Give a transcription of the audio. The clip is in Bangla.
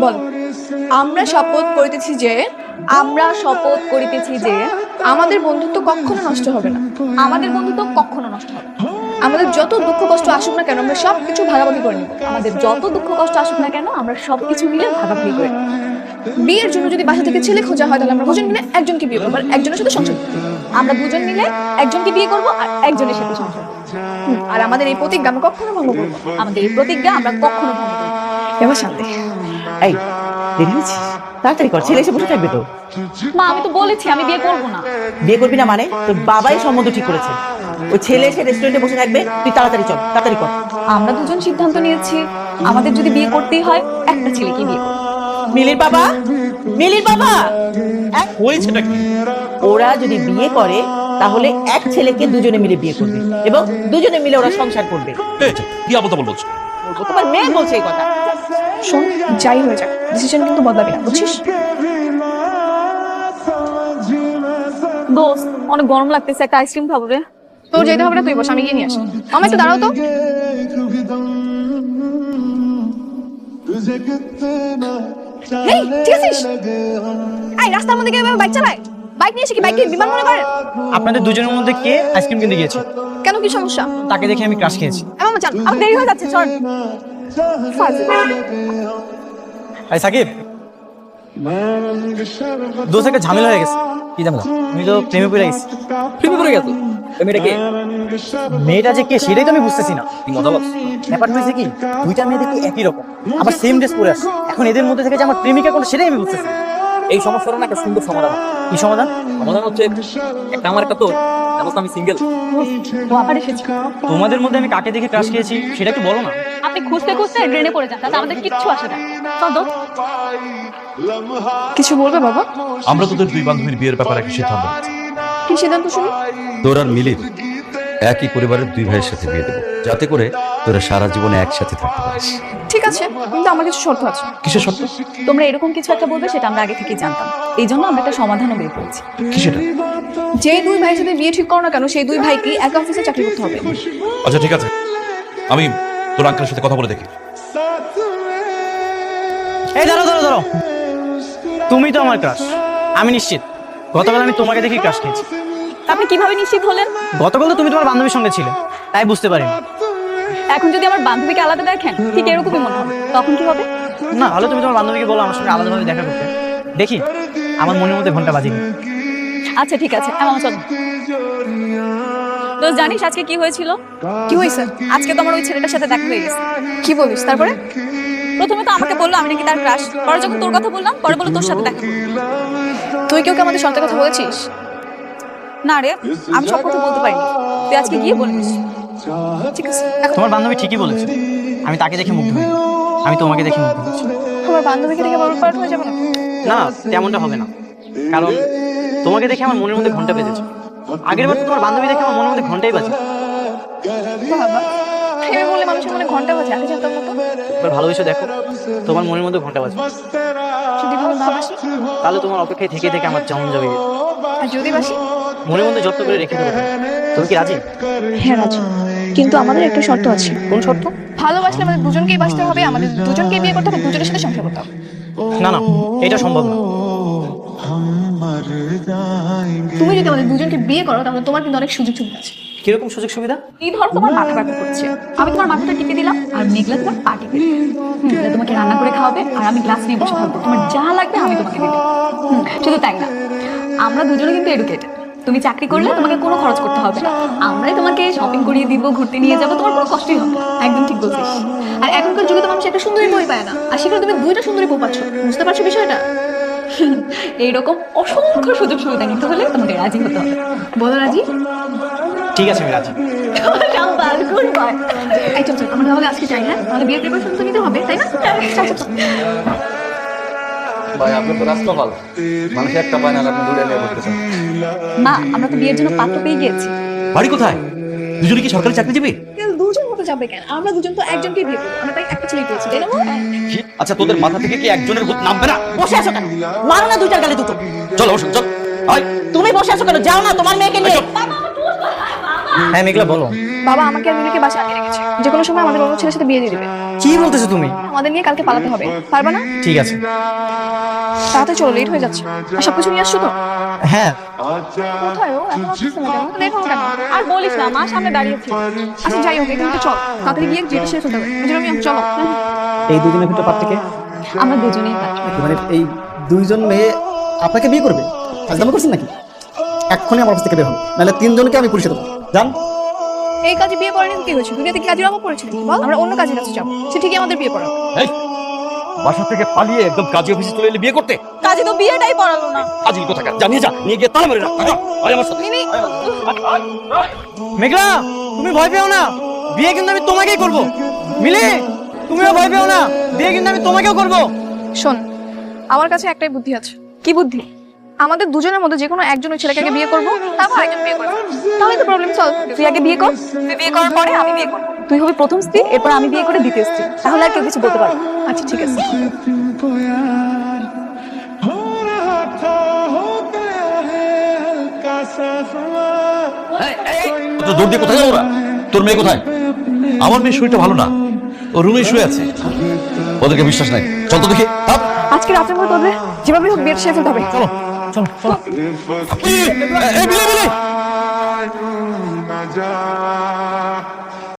বল। আমরা শপথ করিতেছি যে আমাদের বন্ধুত্ব কখনো নষ্ট হবে না। আমাদের বন্ধুত্ব কখনো নষ্ট হবে না। আমাদের যত দুঃখ কষ্ট আসুক না কেন আমরা সবকিছু ভাগাভাগি করে নেব। আমাদের যত দুঃখ কষ্ট আসুক না কেন আমরা সবকিছু মিলে ভাগাভাগি করে নেব। বিয়ের জন্য যদি বাসা থেকে ছেলে খোঁজা হয় তাহলে আমরা দুজন মিলে একজনকে বিয়ে করবো আর একজনের সাথে সংসার করবো। আমরা দুজন মিলে একজনকে বিয়ে করব আর একজনের সাথে সংসার করব। আর আমাদের এই প্রতিজ্ঞা আমরা কখনো ভঙ্গ করবো না। আমাদের এই প্রতিজ্ঞা আমরা কখনো ভঙ্গ করব না। এবার শান্তি। এই দেরি হয়েছিস, তাড়াতাড়ি কর, ছেলে এসে বসে থাকবে তো। মা আমি তো বলেছি আমি বিয়ে করব না। বিয়ে করবি না মানে? তোর বাবাই সম্বন্ধ ঠিক করেছে। ওই ছেলে এসে রেস্টুরেন্টে বসে থাকবে, তুই তাড়াতাড়ি চল, তাড়াতাড়ি কর। আমরা দুজন সিদ্ধান্ত নিয়েছি আমাদের যদি বিয়ে করতেই হয় একটা ছেলেকে বিয়ে করব। মিলির বাবা, মিলির বাবা, হয়েছেটা কি? ওরা যদি বিয়ে করে তাহলে এক ছেলেকে দুজনে মিলে বিয়ে করবে এবং দুজনে মিলে ওরা সংসার করবে। কি আবল তাবল বলছো? তোমার মেয়ে বলছে এই কথা। শোন, যাই হয়ে যাক ডিসিশন কিন্তু বদলাবি না, বুঝছিস? দোস্ত অনেক গরম লাগতেছে, একটা আইসক্রিম খাবো রে। তোর যেতে হবে না, তুই বস, আমি গিয়ে নিয়ে আসি। আমার একটু দাঁড়াও তো। হেই, ঠিক আছিস? এই রাস্তার মধ্যে কেউ বাইক চালায়? বাইক নিয়ে এসে কি বাইককে বিমান মনে করে? আপনাদের দুজনের মধ্যে কে আইসক্রিম কিনতে গিয়েছে? কেন, কি সমস্যা? তাকে দেখে আমি ক্রাশ খেয়েছি। আমার চল, আমার দেরি হয়ে যাচ্ছে, চল। এই সাকিব, দোষ একটা ঝামেলা হয়ে গেছে। কি ঝামেলা? আমি তো প্রেমে পড়ে গেছি। প্রেমে পড়ে গেছো? মেয়েটা কে? মেয়েটা যে কে সেটাই তো আমি বুঝতেছি না। কি মজা লাগছে? ব্যাপারটা হয়েছে কি, দুইটা মেয়ে দেখি একই রকম, আবার সেম ড্রেস পরে আসে। এখন এদের মধ্যে থেকে যে আমার প্রেমিকা কোনটা সেটাই আমি বুঝতেছি না। এই সমস্যার না একটা সুন্দর সমাধান। কি সমাধান? সমাধান হচ্ছে একটা আমার একটা তোর, যেমন আমি সিঙ্গেল। ও আবার এসেছে। তোমাদের মধ্যে আমি কাকে দেখে ক্রাশ খেয়েছি সেটা একটু বলো না। আপনি খুঁজতে খুঁজতে ড্রেনে পড়ে যান, তাতে আমাদের কিচ্ছু আসে না। চল দোস্ত। কিছু বলবে বাবা? আমরা তোদের দুই বান্ধবীর বিয়ের ব্যাপারে একটা সিদ্ধান্ত নিয়েছি। কি সিদ্ধান্ত শুনি? তোর আর মিলির একই পরিবারের দুই ভাইয়ের সাথে বিয়ে দেবো, যাতে করে তোরা সারা জীবনে একসাথে থাকতে পারিস। ঠিক আছে, কিন্তু আমার কিছু শর্ত আছে। কিসের শর্ত? তোমরা এরকম কিছু একটা বলবে সেটা আমরা আগে থেকেই জানতাম, এই জন্য আমরা একটা সমাধানও বের করেছি। কি সেটা? যে দুই ভাইয়ের সাথে বিয়ে ঠিক করো না কেন, সেই দুই ভাইকে এক অফিসে চাকরি করতে হবে। আচ্ছা ঠিক আছে, আমি তোর আঙ্কেলের সাথে কথা বলে দেখি। এই দাঁড়াও দাঁড়াও দাঁড়াও, তুমি তো আমার ক্রাশ, আমি নিশ্চিত। গতকাল আমি তোমাকে দেখে ক্রাশ খেয়েছি। আপনি কিভাবে নিশ্চিত হলেন? গতকাল তো তুমি তোমার বান্ধবীর সঙ্গে ছিলে, তাই বুঝতে পারিনি। এখন যদি আমার বান্ধবীকে আলাদা দেখেন ঠিক এরকমই মনে হবে, তখন কি হবে? না হলে তুমি তোমার বান্ধবীকে বলো আমার সঙ্গে আলাদাভাবে দেখা করতে। দেখি আমার মনের মধ্যে ঘন্টা বাজে কি। আচ্ছা ঠিক আছে, আমার চল। তো জানিস আজকে কি হয়েছিল? কি হয়েছে? আজকে তো আমার ওই ছেলেটার সাথে দেখা হয়ে গেছে। কি বলিস? তারপরে? প্রথমে তো আমাকে বললো আমি নাকি তার ক্রাশ, পরে যখন তোর কথা বললাম পরে বললো তোর সাথে দেখা করবো। তুই কেউ আমাদের সত্যি কথা বলেছিস? না রে, আমি সব কথা বলতে পারিনি, তুই আজকে গিয়ে বলিস। ঠিক আছে, এখন তোমার বান্ধবী ঠিকই বলেছে, আমি তাকে দেখে মুগ্ধ হই, আমি তোমাকে দেখে মুগ্ধ হয়েছি। আমার বান্ধবীকে দেখে বড় পার্ট হয়ে যাবে না? না তেমনটা হবে না, কারণ তোমাকে দেখে আমার মনের মধ্যে ঘন্টা বেজেছে। আগের বার তো তোমার বান্ধবী দেখে আমার মনের মধ্যে ঘন্টাই বাজে। বাবা, প্রেমে বললে মানুষের মনে ঘন্টা বাজে, আগে জানতাম না তো। এবার ভালোবেসে দেখো, তোমার মনের মধ্যে ঘন্টা বাজে। যদি ভালো না বাসি? তাহলে তোমার অপেক্ষায় থেকে থেকে আমার যেমন যাবে, আর যদি বাসি? মনের মধ্যে যত্ন করে রেখে দেবো। তুমি কি রাজি? হ্যাঁ রাজি, কিন্তু আমাদের একটা শর্ত আছে। কোন শর্ত? ভালোবাসলে আমাদের দুজনকেই বাসতে হবে, আমাদের দুজনকে বিয়ে করতে হবে, দুজনের সাথে সংসার করতে হবে। না না, এটা সম্ভব না। তুমি যদি আমাদের দুজনকে বিয়ে করো তাহলে তোমার কিন্তু অনেক সুযোগ সুবিধা আছে। কিরকম সুযোগ সুবিধা? এই ধর তোমার মাথা ব্যথা করছে, আমি তোমার মাথাটা টিপে দিলাম আর মেঘলা তোমার পা টিপে দিলাম। মেঘলা তোমাকে রান্না করে খাওয়াবে আর আমি গ্লাস নিয়ে বসে থাকবো, তোমার যা লাগবে আমি তোমাকে দিবো। শুধু তাই না, আমরা দুজনে কিন্তু এডুকেটেড। তুমি চাকরি করলে তোমাকে কোনো খরচ করতে হবে না, আমরাই তোমাকে শপিং করিয়ে দিব, ঘুরতে নিয়ে যাবো, তোমার কোনো কষ্টই হবে না। একদম ঠিক বলছিস। আর এখনকার যুগে তো মানুষ একটা সুন্দরী বই পায় না, আর সেখানে তুমি দুইটা সুন্দরী বউ পাচ্ছ, বুঝতে পারছো বিষয়টা? এইরকম অসংখ্য সুযোগ সুবিধা নিতে হলে তোমাকে রাজি হতে হবে। বলো রাজি? ঠিক আছে আমি রাজি। এই চল চল, আমরা তাহলে আজকে যাই। হ্যাঁ, আমাদের বিয়ের প্রিপারেশন তো নিতে হবে, তাই না? চল, চল, চল। ভাই আপনি তো রাস্তা ভালো, মানুষ একটা পায় না, আপনি দূরে নিয়ে বলতেছেন। মা আমরা তো বিয়ের জন্য পাত্র পেয়ে গিয়েছি। বাড়ি কোথায়? দুজনে কি সরকারি চাকরিজীবী? কেন দুজন হতে যাবে কেন? আমরা দুজন তো একজনকে বিয়ে করবো, আমরা তাই একটা ছেলে পেয়েছি, তাই না? আচ্ছা তোদের মাথা থেকে কি একজনের ভূত নামবে না? বসে আছো কেন? মারো না দুইটার গালে দুটো। চলো চল, তুমি বসে আছো কেন? যাও না তোমার মেয়েকে নিয়ে। হ্যাঁ মেঘলা বলো। বাবা আমাকে আর মিলিকে বাসা আটকে রেখেছে, যে কোনো সময় আমাদের অন্য ছেলের সাথে বিয়ে দিয়ে দিবে। কি বলতেছো তুমি? আমাদের নিয়ে কালকে পালাতে হবে, পারবা না? ঠিক আছে। তাড়াতাড়ি চলো, লেট হয়ে যাচ্ছে। আর সবকিছু নিয়ে আসছো তো? হ্যাঁ কোথায় ও? এখন আসছে না কেন? লেট হলো কেন? আর বলিস না, মা সামনে দাঁড়িয়েছে। আচ্ছা যাই হোক, এখান থেকে চল, তাড়াতাড়ি গিয়ে যেটা সেরে ফেলতে হবে। আমি চলো। এই দুদিনের ভিতরে পার থেকে আমরা দুজনেই পাচ্ছি। মানে এই দুইজন মেয়ে আপনাকে বিয়ে করবে? ফাজলামো করছেন নাকি? এক্ষুনি আমার অফিস থেকে বের হন, নাহলে তিনজনকে আমি পুলিশে দেবো। যান। এই কাজে বিয়ে করেনি কি হয়েছে? দুনিয়াতে কি কাজের অভাব পড়েছিল? বল, আমরা অন্য কাজের কাছে যাবো, সে ঠিকই আমাদের বিয়ে করাবে। এই বাসা থেকে পালিয়ে একদম কাজী অফিসে চলে এলে বিয়ে করতে? কাজে তো বিয়েটাই পড়ালো না। কাজী কোথাকার, জানিয়ে যা, নিয়ে গিয়ে তালা মেরে রাখ। আয় আমার সাথে। মিমি, মেঘলা তুমি ভয় পেও না, বিয়ে কিন্তু আমি তোমাকেই করব। মিলি তুমিও ভয় পেও না, বিয়ে কিন্তু আমি তোমাকেও করব। শোন, আমার কাছে একটাই বুদ্ধি আছে। কি বুদ্ধি? আমাদের দুজনের মধ্যে যে কোনো একজন ওই ছেলেকে আগে বিয়ে করবো, তারপর আরেকজন বিয়ে করবো, তাহলে তো প্রবলেম সলভ। তুই আগে বিয়ে কর, তুই বিয়ে করার পরে আমি বিয়ে করব। তুই হবি প্রথম স্ত্রী, এরপর আমি বিয়ে করে দ্বিতীয় স্ত্রী। তাহলে আর কেউ কিছু বলতে পারবে না। আচ্ছা ঠিক আছে। তো দৌড় দিয়ে কোথায় যাবো ওরা? তোর মেয়ে কোথায়? আমার মেয়ে শরীরটা ভালো না, ও রুমে শুয়ে আছে। ওদেরকে বিশ্বাস নাই, চল তো দেখি। আজকে রাতের মধ্যে তোদের যেভাবে হোক বিয়েটা সেরে ফেলতে হবে। চলো চলো চলো। এই, বিলে, বিলে। ना जा